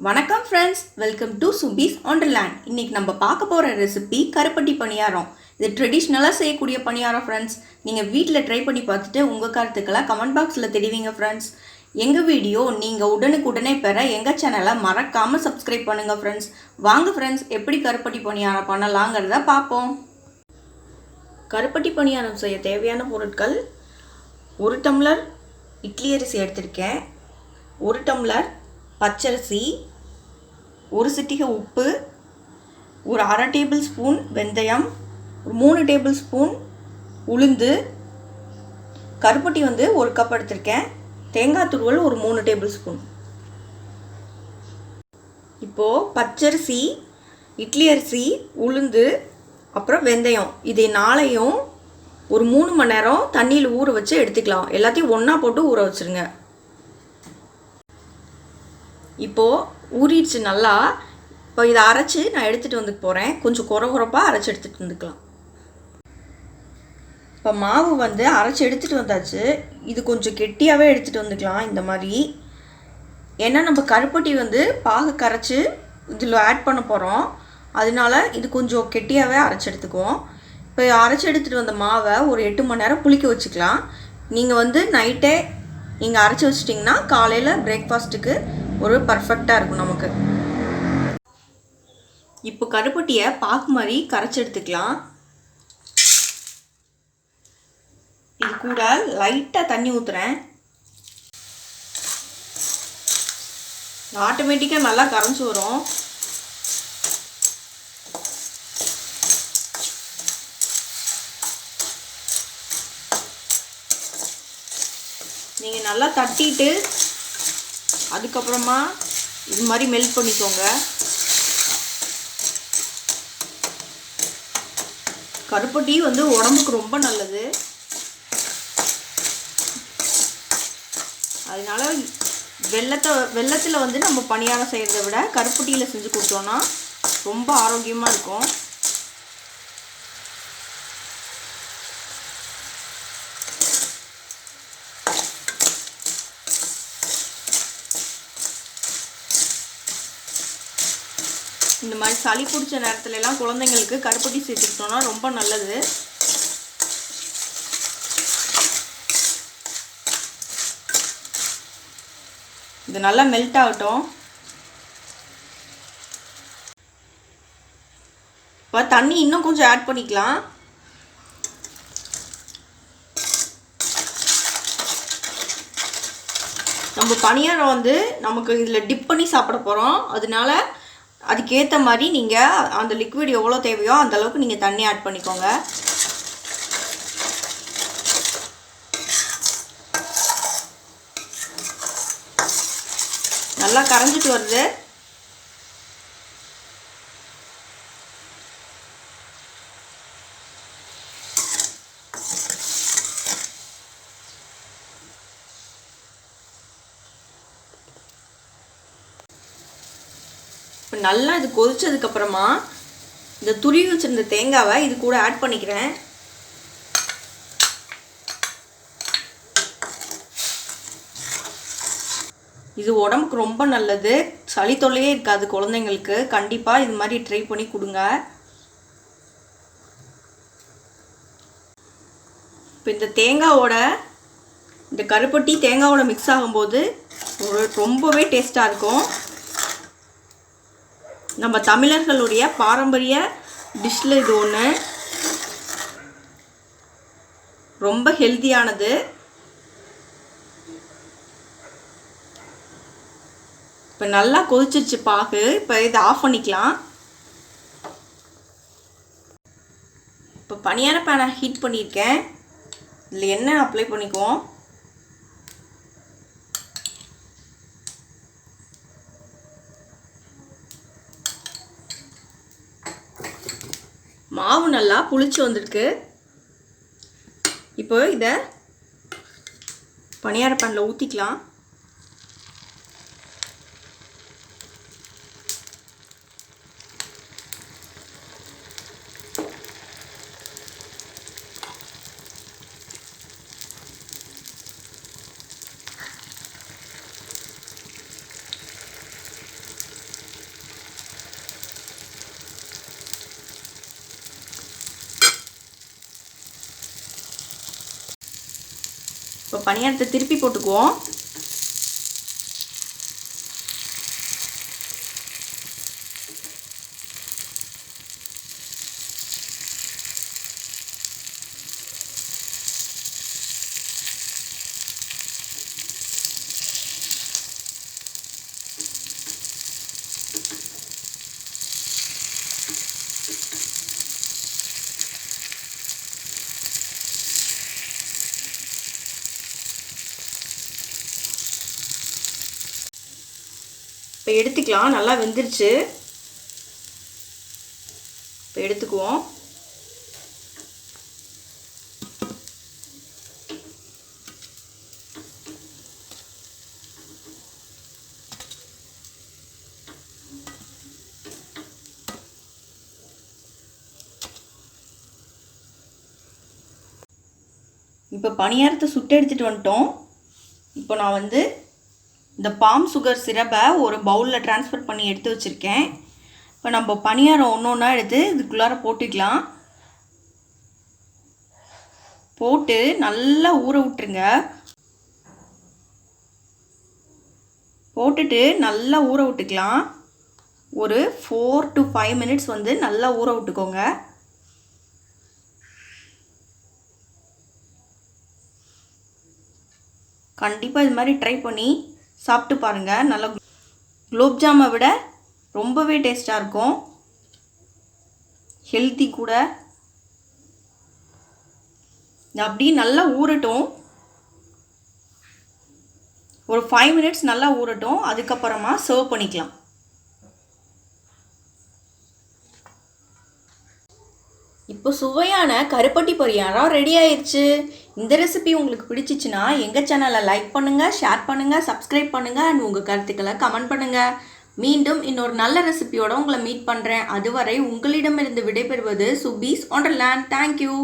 வணக்கம் friends, welcome to subiswonderland. இன்னைக்கு நம்ம பார்க்க போகிற ரெசிபி கருப்பட்டி பணியாரம். இது ட்ரெடிஷ்னலாக செய்யக்கூடிய பணியாரம் ஃப்ரெண்ட்ஸ். நீங்கள் வீட்டில் ட்ரை பண்ணி பார்த்துட்டு உங்கள் கருத்துக்களை கமெண்ட் பாக்ஸில் தெரிவிங்க ஃப்ரெண்ட்ஸ். எங்கள் வீடியோ நீங்கள் உடனுக்குடனே பெற எங்கள் சேனலை மறக்காமல் சப்ஸ்கிரைப் பண்ணுங்கள் ஃப்ரெண்ட்ஸ். வாங்க ஃப்ரெண்ட்ஸ், எப்படி கருப்பட்டி பணியாரம் பண்ணலாங்கிறத பார்ப்போம். கருப்பட்டி பணியாரம் செய்ய தேவையான பொருட்கள்: 1 டம்ளர் இட்லி அரிசி எடுத்திருக்கேன், 1 டம்ளர் பச்சரிசி, 1 சிட்டிகை உப்பு, ஒரு 1/2 டேபிள் ஸ்பூன் வெந்தயம், 3 டேபிள் ஸ்பூன் உளுந்து, கருப்பட்டி 1 கப் எடுத்திருக்கேன், தேங்காய் துருவல் ஒரு 3 டேபிள் ஸ்பூன். இப்போது பச்சரிசி, இட்லி அரிசி, உளுந்து, அப்புறம் வெந்தயம் இதை 4ஐயும் ஒரு 3 மணி நேரம் தண்ணியில் ஊற வச்சு எடுத்துக்கலாம். எல்லாத்தையும் ஒன்றா போட்டு ஊற வச்சுருங்க. இப்போது ஊறிடுச்சு நல்லா. இப்போ இதை அரைச்சி நான் எடுத்துகிட்டு வந்து போகிறேன். கொஞ்சம் குறப்பாக அரைச்சி எடுத்துகிட்டு வந்துக்கலாம். இப்போ மாவு அரைச்சி எடுத்துகிட்டு வந்தாச்சு. இது கொஞ்சம் கெட்டியாகவே எடுத்துகிட்டு வந்துக்கலாம் இந்த மாதிரி. ஏன்னா நம்ம கருப்பட்டி பாகு கரைச்சி இதில் ஆட் பண்ண போகிறோம். அதனால இது கொஞ்சம் கெட்டியாகவே அரைச்சி எடுத்துக்குவோம். இப்போ அரைச்சி எடுத்துகிட்டு வந்த மாவை ஒரு 8 மணி நேரம் புளிக்க வச்சுக்கலாம். நீங்கள் நைட்டே நீங்கள் அரைச்சி வச்சிட்டிங்கன்னா காலையில் பிரேக்ஃபாஸ்ட்டுக்கு ஒரு பர்ஃபெக்டாக இருக்கும் நமக்கு. இப்போ கருப்பட்டியை பாக்கு மாதிரி கரைச்சி எடுத்துக்கலாம். இது கூட லைட்டாக தண்ணி ஊற்றுறேன். ஆட்டோமேட்டிக்காக நல்லா கரைஞ்சி வரும். நீங்கள் நல்லா தட்டிட்டு அதுக்கப்புறமா இது மாதிரி மெல்ட் பண்ணிக்கோங்க. கருப்பட்டி உடம்புக்கு ரொம்ப நல்லது. அதனால வெல்லத்தில் நம்ம பணியாரம் செய்கிறத விட கருப்பட்டியில் செஞ்சு கொடுத்தோன்னா ரொம்ப ஆரோக்கியமாக இருக்கும். இந்த மாதிரி சளி பிடிச்ச நேரத்துலலாம் குழந்தைங்களுக்கு கருப்பட்டி சேர்த்துக்கிட்டோன்னா ரொம்ப நல்லது. இது நல்லா மெல்ட் ஆகட்டும். இப்போ தண்ணி இன்னும் கொஞ்சம் ஆட் பண்ணிக்கலாம். நம்ம பணியாரம் நமக்கு இதில் டிப் பண்ணி சாப்பிட போகிறோம். அதனால அதுக்கேற்ற மாதிரி நீங்கள் அந்த லிக்விட் எவ்வளோ தேவையோ அந்த அளவுக்கு நீங்கள் தண்ணி ஆட் பண்ணிக்கோங்க. நல்லா கரைஞ்சிட்டு வருது. இப்போ நல்லா இது கொதிச்சதுக்கப்புறமா இந்த துருவி வச்சுருந்த தேங்காவை இது கூட ஆட் பண்ணிக்கிறேன். இது உடம்புக்கு ரொம்ப நல்லது. சளி தொல்லையே இருக்காது குழந்தைங்களுக்கு. கண்டிப்பாக இது மாதிரி ட்ரை பண்ணி கொடுங்க. இப்போ இந்த கருப்பட்டி தேங்காவோட மிக்ஸ் ஆகும்போது ரொம்பவே டேஸ்ட்டாக இருக்கும். நம்ம தமிழர்களுடைய பாரம்பரிய டிஷ்ஷில் இது ஒன்று. ரொம்ப ஹெல்த்தியானது. இப்போ நல்லா கொதிச்சிருச்சு பாகு. இப்போ இதை ஆஃப் பண்ணிக்கலாம். இப்போ பணியார பேனை ஹீட் பண்ணியிருக்கேன். இதில் எண்ணெய் அப்ளை பண்ணிக்குவோம். மாவு நல்லா புளிச்சு வந்திருக்கு. இப்போ இதை பணியார பேனில் ஊற்றிக்கலாம். இப்போ பணியாரத்தை திருப்பி போட்டுக்குவோம். இப்போ எடுத்துக்கலாம். நல்லா வெந்துருச்சு. இப்போ எடுத்துக்குவோம். இப்போ பணியாரத்தை சுட்டு எடுத்துகிட்டு வந்துட்டோம். இப்போ நான் வந்து இந்த பாம் சுகர் சிரப்பை ஒரு பவுலில் ட்ரான்ஸ்ஃபர் பண்ணி எடுத்து வச்சுருக்கேன். இப்போ நம்ம பணியாரம் ஒன்று ஒன்றா எடுத்து இதுக்குள்ளார போட்டுக்கலாம். போட்டு நல்லா ஊற விட்டுருங்க. போட்டுட்டு நல்லா ஊற விட்டுக்கலாம். ஒரு 4 to 5 minutes வந்து நல்லா ஊற விட்டுக்கோங்க. கண்டிப்பாக இது மாதிரி ட்ரை பண்ணி சாப்பிட்டு பாருங்கள். நல்லா குலோப் ஜாமை விட ரொம்பவே டேஸ்ட்டாக இருக்கும். ஹெல்த்தி கூட. அப்படியே நல்லா ஊறட்டும். ஒரு 5 minutes நல்லா ஊறட்டும். அதுக்கப்புறமா சர்வ் பண்ணிக்கலாம். இப்போ சுவையான கருப்பட்டி பணியாரம் ரெடி ஆயிடுச்சு. இந்த ரெசிபி உங்களுக்கு பிடிச்சிச்சுன்னா எங்கள் சேனலை லைக் பண்ணுங்கள், ஷேர் பண்ணுங்கள், சப்ஸ்கிரைப் பண்ணுங்கள் அண்ட் உங்கள் கருத்துக்களை கமெண்ட் பண்ணுங்கள். மீண்டும் இன்னொரு நல்ல ரெசிபியோட உங்களை மீட் பண்ணுறேன். அதுவரை உங்களிடமிருந்து விடைபெறுவது சுபீஸ் ஒண்டர்லேண்ட். தேங்க்யூ.